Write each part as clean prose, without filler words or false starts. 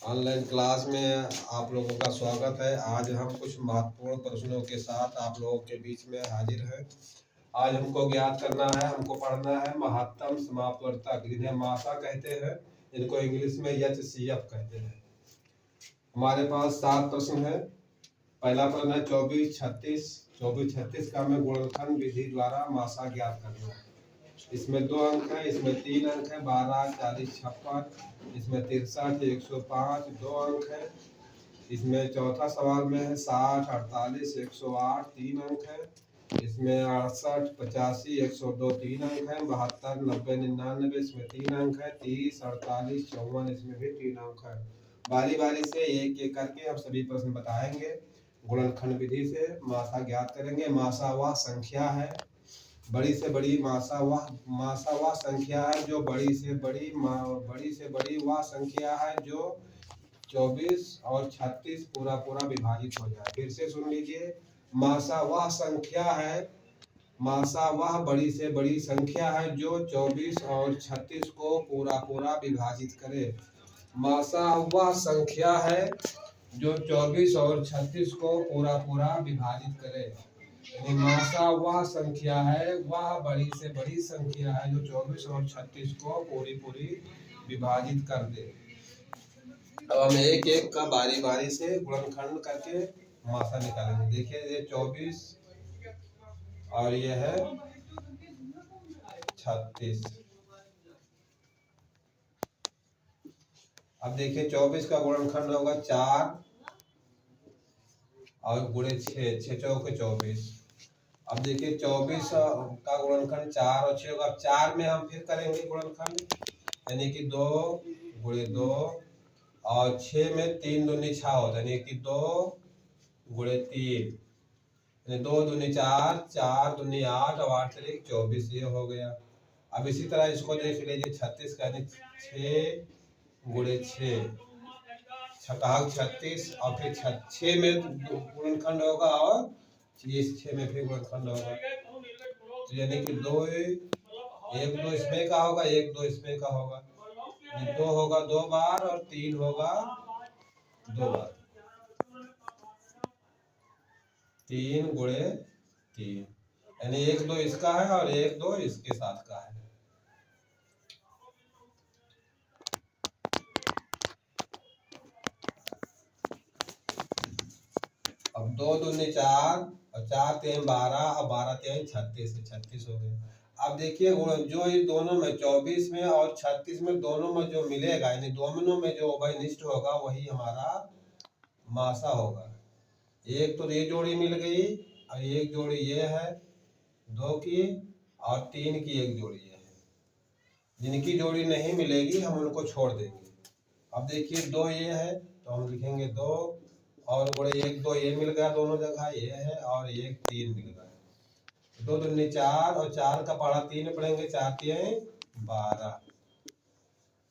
Online class में आप लोगों का स्वागत है। आज हम कुछ महत्वपूर्ण प्रश्नों के साथ आप लोगों के बीच में हाजिर हैं। आज हमको ज्ञात करना है, हमको पढ़ना है महत्तम समापवर्तक, जिन्हें मासा कहते हैं, इनको इंग्लिश में HCF कहते हैं। हमारे पास 7 प्रश्न है। पहला प्रश्न है 24-36 का हमें गुणनखंड विधि द्वारा मासा ज्ञात करना है। इसमें 2 अंक है, इसमें 3 अंक है, 12, 40, 56, इसमें 63, 105 2 अंक है। इसमें चौथा सवाल में है 60, 48, 108 3 अंक है। इसमें 68, 85, 102 3 अंक है। 72, 90, 99 इसमें 3 अंक है। 30, 48, 54 इसमें भी 3 अंक है। बारी बारी से एक एक करके हम सभी प्रश्न बताएंगे। गुणनखंड विधि से मासा ज्ञात करेंगे। मासा वह संख्या है, बड़ी से बड़ी मासा वह संख्या है जो बड़ी से बड़ी वह संख्या है जो 24 और 36 पूरा विभाजित हो जाए। फिर से सुन लीजिए। मासा वह संख्या है, मासा वह बड़ी से बड़ी संख्या है जो 24 और 36 को पूरा विभाजित करे। मासा वह संख्या है जो 24 और 36 को पूरा विभाजित करे। मासा वह संख्या है, वह बड़ी से बड़ी संख्या है जो 24 और 36 को पूरी विभाजित कर दे। अब हम एक एक का बारी बारी से गुणनखंड करके मासा निकालेंगे। देखिए ये 24 और ये है 36। अब देखिए 24 का गुणनखंड होगा 4 और गुणे 6, 6 चौके 24। अब देखिए 24 का गुणनखंड 4 और 6 होगा। अब 4 में हम फिर करेंगे गुणनखंड, यानी कि 2 गुणे 2, और 6 में 3 दूनी 6 होता है, यानी कि 2 गुणे 3, यानी 2 दूनी 4, 4 दूनी 8 और 8 3 24, ये हो गया। अब इसी तरह इसको देख लीजिए 36 का, यानी 6 गुणे 6 36, और फिर 6 में गुणनखंड होगा और इस 6 में फिर गुणनखंड होगा, तो यानी कि 2 1 2 इसमें का होगा, 1 2 इसमें का होगा। 2 होगा 2 बार और 3 होगा 2 बार, 3 गुणे 3, यानी 1 2 इसका है और 1 2 इसके साथ का है। अब 2 दूनी 4 और 4 3 12 और 12 3 36, 36 हो गए। अब देखिए जो ये दोनों में 24 में और 36 में दोनों में जो मिलेगा, यानी दोनों में जो उभयनिष्ठ होगा वही हमारा मासा होगा। एक तो ये जोड़ी मिल गई और एक जोड़ी ये है 2 की, और 3 की एक जोड़ी है। जिनकी जोड़ी नहीं मिलेगी हम उनको छोड़ देंगे। अब देखिए 2 ये है तो हम लिखेंगे 2, और गुणे 1 2 ये मिल गया दोनों जगह, ये है, और 1 3 मिल गया। 2 दूनी 4 और 4 का पढ़ा 3 में पढ़ेंगे, 4 3 12।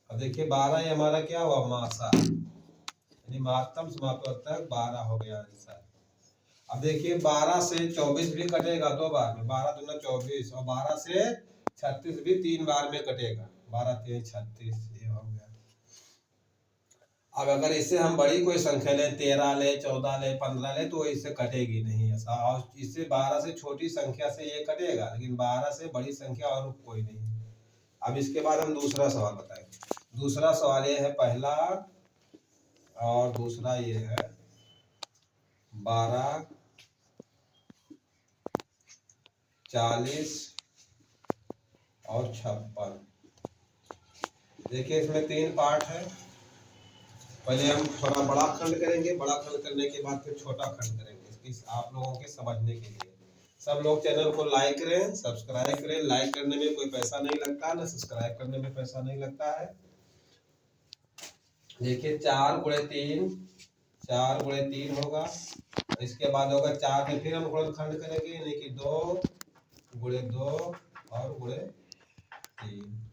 अब देखिए 12 ये हमारा क्या हुआ, मासा, यानी महत्तम समापवर्तक 12 हो गया आंसर। अब देखिए 12 से 24 भी कटेगा 2 बार में, 12 दूना 24, और 12 से 36 भी 3 बार में कटेगा, 12 3 36, ये हो गया। अब अगर इससे हम बड़ी कोई संख्या ले, 13 ले, 14 ले, 15 ले, तो इससे कटेगी नहीं ऐसा। और इससे 12 से छोटी संख्या से ये कटेगा, लेकिन 12 से बड़ी संख्या और कोई नहीं। अब इसके बाद हम दूसरा सवाल बताएंगे। दूसरा सवाल ये है, पहला और दूसरा ये है 12, 40 और 56। देखिए इसमें 3 पार्ट है। पहले हम थोड़ा बड़ा खंड करेंगे, बड़ा खंड करने के बाद फिर छोटा खंड करेंगे, इसकी आप लोगों के समझने के लिए। सब लोग चैनल को लाइक करें, सब्सक्राइब करें। लाइक करने में कोई पैसा नहीं लगता, ना सब्सक्राइब करने में पैसा नहीं लगता है। देखिए 4 गुणे 3, 4 गुणे 3 होगा। इसके बाद होगा 4 में फिर हम गुणनखंड करेंगे, यानी कि 2 गुणे 2 और गुणे 3।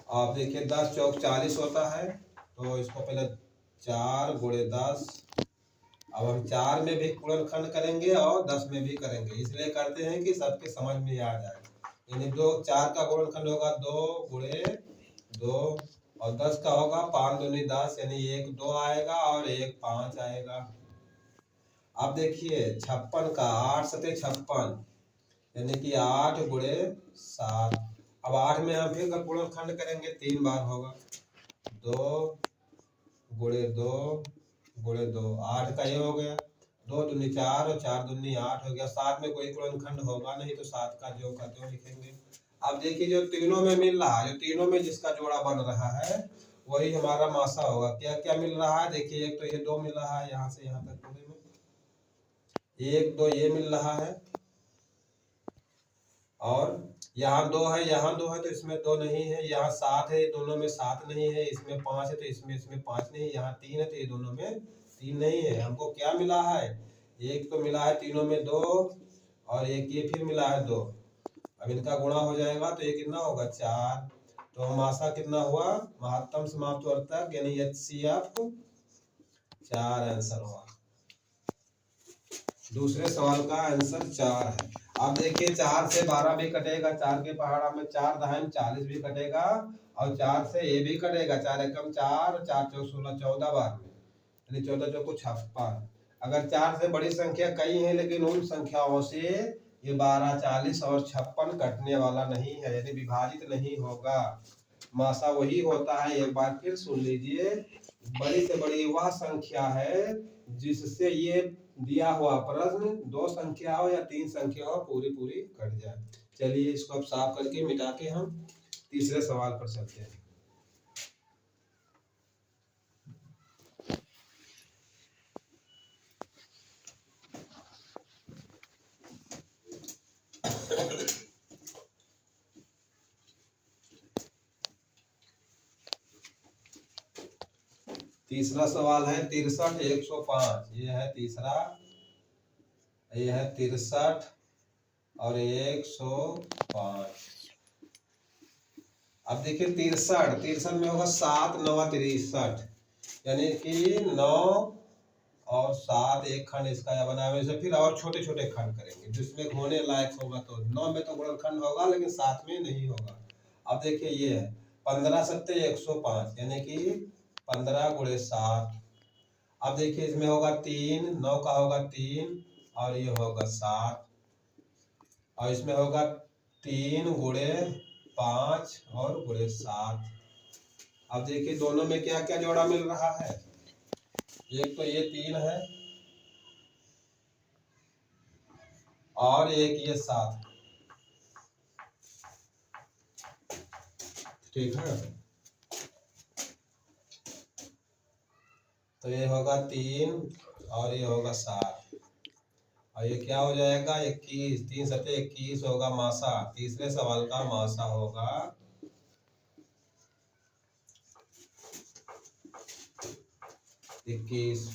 आप देखिए 10 चौक 40 होता है, तो इसको पहले 4 गुणे 10। अब हम 4 में भी गुणनखंड करेंगे और 10 में भी करेंगे, इसलिए करते हैं कि सबके समझ में आ जाए। यानी 4 का गुणनखंड होगा 2 गुणे 2 और 10 का होगा 5 दूनी 10, यानी 1 2 आएगा और 1 5 आएगा। अब देखिए 56 का 8 सते 56, यानी कि 8 गुणे 7। अब 8 में हम फिर गुणनखंड करेंगे, 3 बार होगा, 2 गुणे 2 गुणे 2, 8 का ये हो गया, 2 दूनी 4 और 4 दूनी 8 हो गया। 7 में कोई गुणनखंड होगा नहीं, तो 7 का जो का त्यों लिखेंगे। अब देखिए जो तीनों में मिल रहा है, जो तीनों में जिसका जोड़ा बन रहा है वही हमारा मासा होगा। क्या क्या मिल रहा है देखिए, एक तो ये 2 मिल रहा है, यहाँ से यहाँ तक पूरे में 1 2 ये मिल रहा है, और यहाँ 2 है, यहाँ 2 है तो इसमें 2 नहीं है, यहाँ 7 है, दोनों में 7 नहीं है, इसमें 5 है तो इसमें 5 नहीं है, यहाँ 3 है तो ये दोनों में 3 नहीं है। हमको क्या मिला है, एक तो मिला है तीनों में 2, और एक ये फिर मिला है 2। अब इनका गुणा हो जाएगा तो ये कितना होगा 4। तो मासा कितना हुआ, महत्तम समाप्त वर्तक यानी HCF 4 आंसर हुआ। दूसरे सवाल का आंसर 4 है। अब देखिए 4 से 12 भी कटेगा, 4 के पहाड़ा में 4 दहाई 40 भी कटेगा, और 4 से ये भी कटेगा, 4 एकम 4, 4 चौक 16, 14 बार में, यानी 14 चौको 56। अगर 4 से बड़ी संख्या कई है, लेकिन उन संख्याओं से ये 12 40 और 56 कटने वाला नहीं है, यानी विभाजित नहीं होगा। मासा वही होता है, एक बार फिर सुन लीजिए, बड़ी से बड़ी वह संख्या है जिससे ये दिया हुआ प्रश्न 2 संख्या हो या 3 संख्या हो पूरी पूरी कट जाए। चलिए इसको अब साफ करके मिटा के हम तीसरे सवाल पर चलते हैं। तीसरा सवाल है 63 105। ये है तीसरा, ये है 63 और 105। अब देखिए 63 में होगा 7 9 63, यानी कि 9 और 7 एक खंड इसका या बनावे से, फिर और छोटे छोटे खंड करेंगे जिसमें होने लायक होगा। तो 9 में तो गुणनखंड होगा, लेकिन 7 में नहीं होगा। अब देखिए ये है 15 सत्ते 105, यानी कि 15 गुणे 7। अब देखिए इसमें होगा 3, 9 का होगा 3 और ये होगा 7, और इसमें होगा 3 गुणे 5 और गुणे 7। अब देखिए दोनों में क्या क्या जोड़ा मिल रहा है, एक तो ये 3 है और एक ये 7, ठीक है। तो ये होगा 3 और ये होगा 7, और ये क्या हो जाएगा 21, 3 सत्ते 21 होगा मासा। तीसरे सवाल का मासा होगा 21।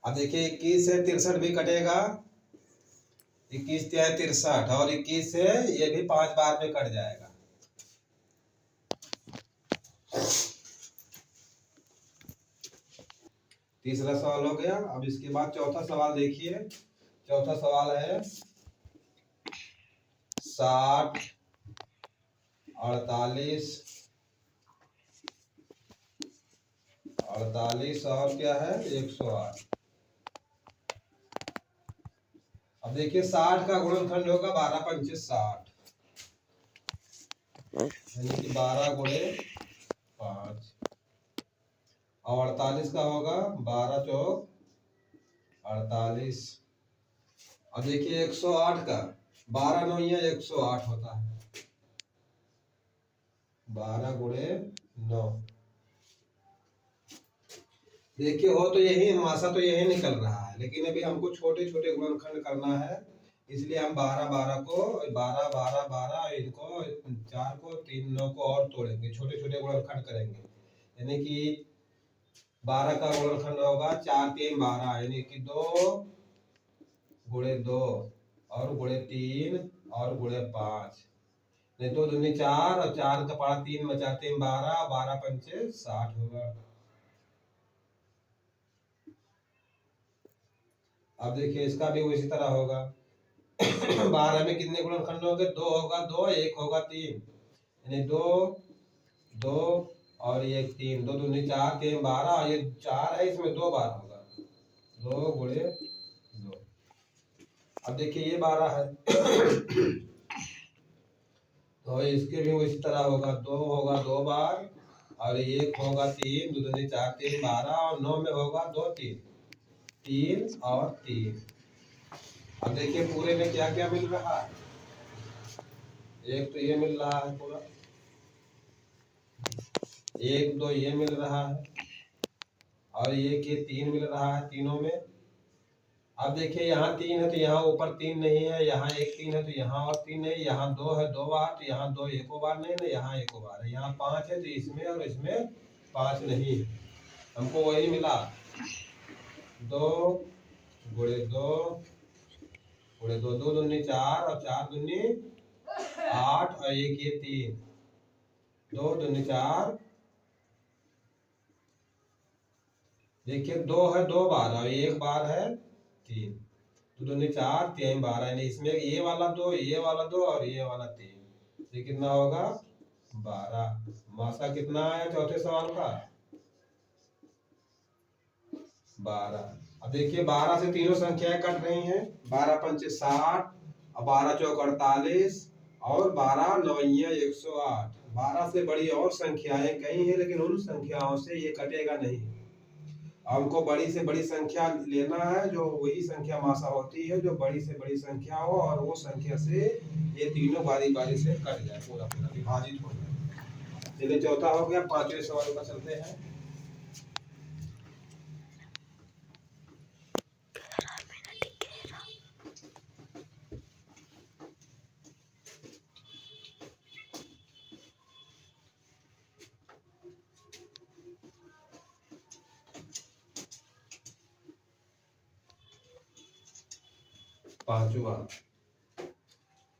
अब देखिए 21 से 63 भी कटेगा, 21 क्या है 63, और 21 से ये भी 5 बार में कट जाएगा। तीसरा सवाल हो गया। अब इसके बाद चौथा सवाल देखिए। चौथा सवाल है 60 48 48 और क्या है 108। अब देखिए 60 का गुणनखंड होगा 12 पंचे 60, यानी कि 12 गुणे 5, और 48 का होगा 12 चौक 48। अब देखिए 108 का 12 9 या 108 होता है, 12 गुणे 9। देखिए हो तो यही मासा तो यही निकल रहा है, लेकिन अभी हमको छोटे छोटे गुणनखंड करना है, इसलिए हम 12 12 को 12 12 12 इनको 4 को 3 9 को और तोड़ेंगे, छोटे छोटे गुणनखंड करेंगे। यानी कि 12 का गुणनखंड होगा 4 3 12, यानी कि 2 गुणे 2 और गुणे 3 और गुणे 5, नहीं 2 दूनी 4 और 4 का पारा 3 में 4 3 12, 12 पंचे 60 होगा। अब देखिए इसका भी उसी तरह होगा 12 में कितने गुणनखंड होंगे, 2 होगा 2, 1 होगा 3, यानी 2 2 और ये 3, 2 दूनी 4, 3 12, और ये 4 है, इसमें 2 बार होगा, 2 गुणे 2। अब देखिए ये 12 है तो इसके भी इसी तरह होगा, 2 होगा 2 बार, और 1 होगा 3, 2 दूनी 4, 3 12, और 9 में होगा 2 3, 3 और 3। अब देखिए पूरे में क्या क्या मिल रहा है, एक तो ये मिल रहा है पूरा, 1 2 ये मिल रहा है, और ये 3 मिल रहा है तीनों में। अब देखिए यहाँ 3 है तो यहाँ ऊपर 3 नहीं है, यहाँ 1 3 है तो यहाँ और 3 नहीं, यहाँ 2 है 2 बार तो यहाँ 2 एको बार नहीं ना, यहाँ एको बार है, यहाँ 5 है तो इसमें और इसमें 5 नहीं है। हमको वही मिला, 2 गुणे 2 गुणे 2, 2 दूनी 4 और 4 दूनी 8, और एक ये 3, 2 दूनी 4, देखिए 2 है 2 बार और 1 बार है 3, 2 दूनी 4, 3 12, यानी इसमें ये वाला 2, ये वाला 2 और ये वाला 3, ये कितना होगा 12। मासा कितना आया चौथे सवाल का 12। अब देखिए 12 से तीनों संख्याएं कट रही हैं, 12 पंचे 60, और 12 चौक 48, और 12 नवैया 108। 12 से बड़ी और संख्याएं कई हैं, लेकिन उन संख्याओं से ये कटेगा नहीं। हमको बड़ी से बड़ी संख्या लेना है, जो वही संख्या मासा होती है जो बड़ी से बड़ी संख्या हो, और वो संख्या से ये तीनों बारी बारी से कट जाए, पूरा पूरा विभाजित हो जाए। चलिए चौथा हो गया, पांचवें सवाल पर चलते हैं।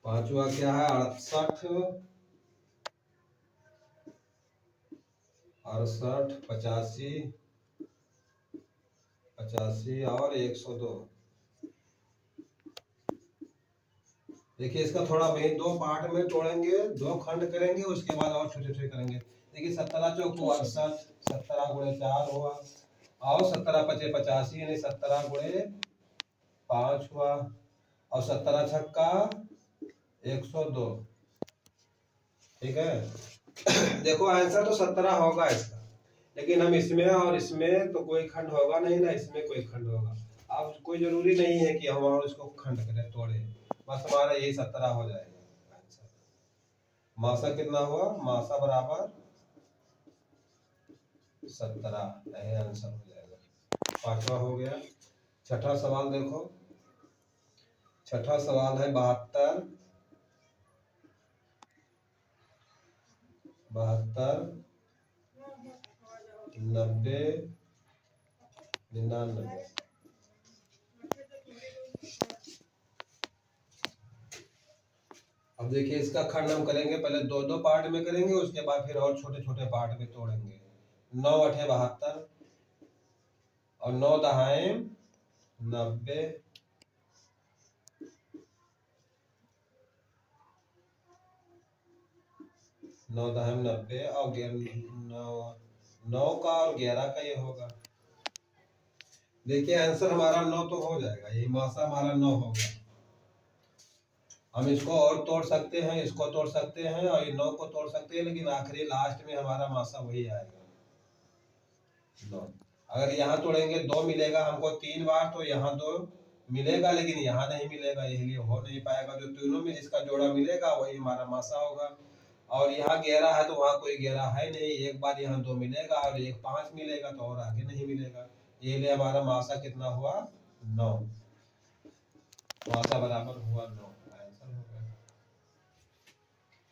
पांचवा क्या है 68 85 85 और 102। देखिए इसका थोड़ा वही 2 पार्ट में तोड़ेंगे, 2 खंड करेंगे, उसके बाद और छोटे छोटे करेंगे। देखिए 17 चौक 68, 17 गुणे 4 हुआ, और 17 पचे 85, यानी 17 गुणे 5 हुआ, और 17 छक्का 102। ठीक है देखो आंसर तो 17 होगा इसका, लेकिन हम इसमें और इसमें तो कोई खंड होगा नहीं ना, इसमें कोई खंड होगा। अब कोई जरूरी नहीं है कि हम और इसको खंड करें तोड़े, बस हमारा यही 17 हो जाएगा आंसर। मासा कितना हुआ, मासा बराबर 17, यही आंसर हो जाएगा। पांचवा हो गया। छठा सवाल देखो, छठा सवाल है 72 90 99। अब देखिए इसका खंड हम करेंगे, पहले 2 पार्ट में करेंगे, उसके बाद फिर और छोटे छोटे पार्ट में तोड़ेंगे। 9 8 72, और 9 दहाई 90, 9 दहाई 90, और 9 का और 11 का ये होगा। देखिए आंसर हमारा 9 तो हो जाएगा, यही मासा हमारा 9 होगा। हम इसको और तोड़ सकते हैं, इसको तोड़ सकते हैं, और ये 9 को तोड़ सकते हैं, लेकिन आखिरी लास्ट में हमारा मासा वही आएगा 9। अगर यहाँ तोड़ेंगे 2 मिलेगा हमको 3 बार, तो यहाँ 2 मिलेगा, लेकिन यहाँ नहीं मिलेगा, इसलिए हो नहीं पाएगा। जो तीनों में जिसका जोड़ा मिलेगा वही हमारा मासा होगा। और यहाँ 11 है तो वहाँ कोई 11 है नहीं, एक बार यहाँ 2 मिलेगा और एक 5 मिलेगा, तो और आगे नहीं मिलेगा, इसलिए हमारा मासा कितना हुआ 9। मासा बराबर हुआ 9, आंसर हो गया।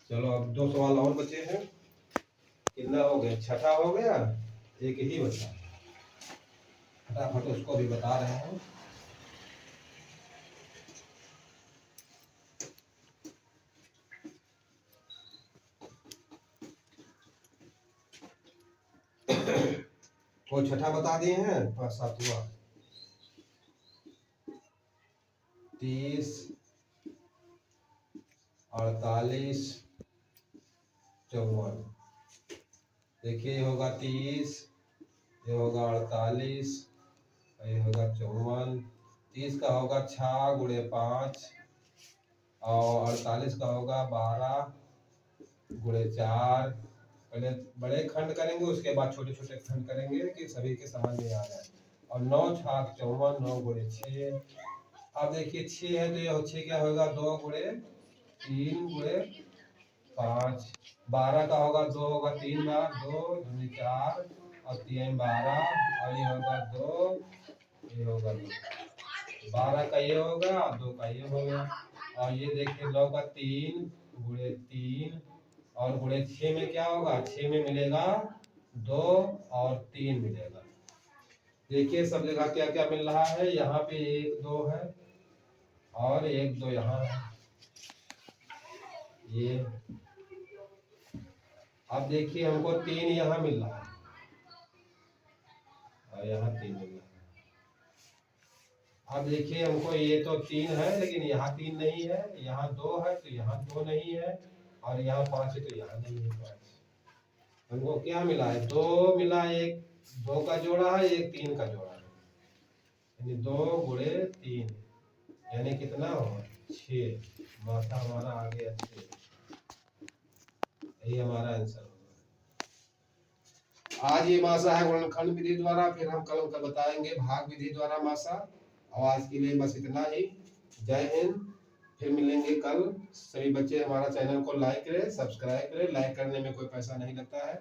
चलो अब 2 सवाल और बचे हैं, कितना हो गया, छठा हो गया, एक ही बचा, फटाफट उसको भी बता रहे हैं। कोई छठा बता दिए हैं, 7वां 30 48 54। देखिए ये होगा 30, ये होगा 48, ये होगा 54। 30 का होगा 6 गुणे 5 और 48 का होगा 12 गुणे 4। पहले बड़े खंड करेंगे, उसके बाद छोटे छोटे खंड करेंगे कि सभी के समझ में आ जाए। और 9 छाक 54, 9 गुणे 6। अब देखिए 6 है तो ये 6 क्या होगा, 2 गुणे 3 गुणे 5। 12 का होगा 2 होगा 3 बार, 2 दूनी 4 और 3 12 और ये होगा 2, ये होगा 2। 12 का ये होगा, 2 का ये हो गया। और ये देखिए 9 का 3 गुणे 3 और गुणे 6 में क्या होगा, 6 में मिलेगा 2 और 3 मिलेगा। देखिए सब जगह क्या क्या मिल रहा है, यहाँ पे 1 2 है और 1 2 यहाँ है ये। अब देखिए हमको 3 यहाँ मिल रहा है और यहाँ 3 मिल रहा है। अब देखिए हमको ये तो 3 है लेकिन यहाँ 3 नहीं है, यहाँ 2 है तो यहाँ 2 नहीं है और यहाँ 5 है तो यहाँ नहीं है 5। हमको क्या मिला है, 2 मिला, एक 2 का जोड़ा है, एक 3 का जोड़ा है, यानी 2 गुणे 3 यानी कितना होगा 6। मासा हमारा आ गया 6, यही हमारा आंसर होगा। आज ये मासा है गुणनखंड विधि द्वारा, फिर हम कल का बताएंगे भाग विधि द्वारा मासा। और आज के लिए बस इतना ही। जय हिंद, फिर मिलेंगे कल। सभी बच्चे हमारा चैनल को लाइक करें, सब्सक्राइब करें। लाइक करने में कोई पैसा नहीं लगता है।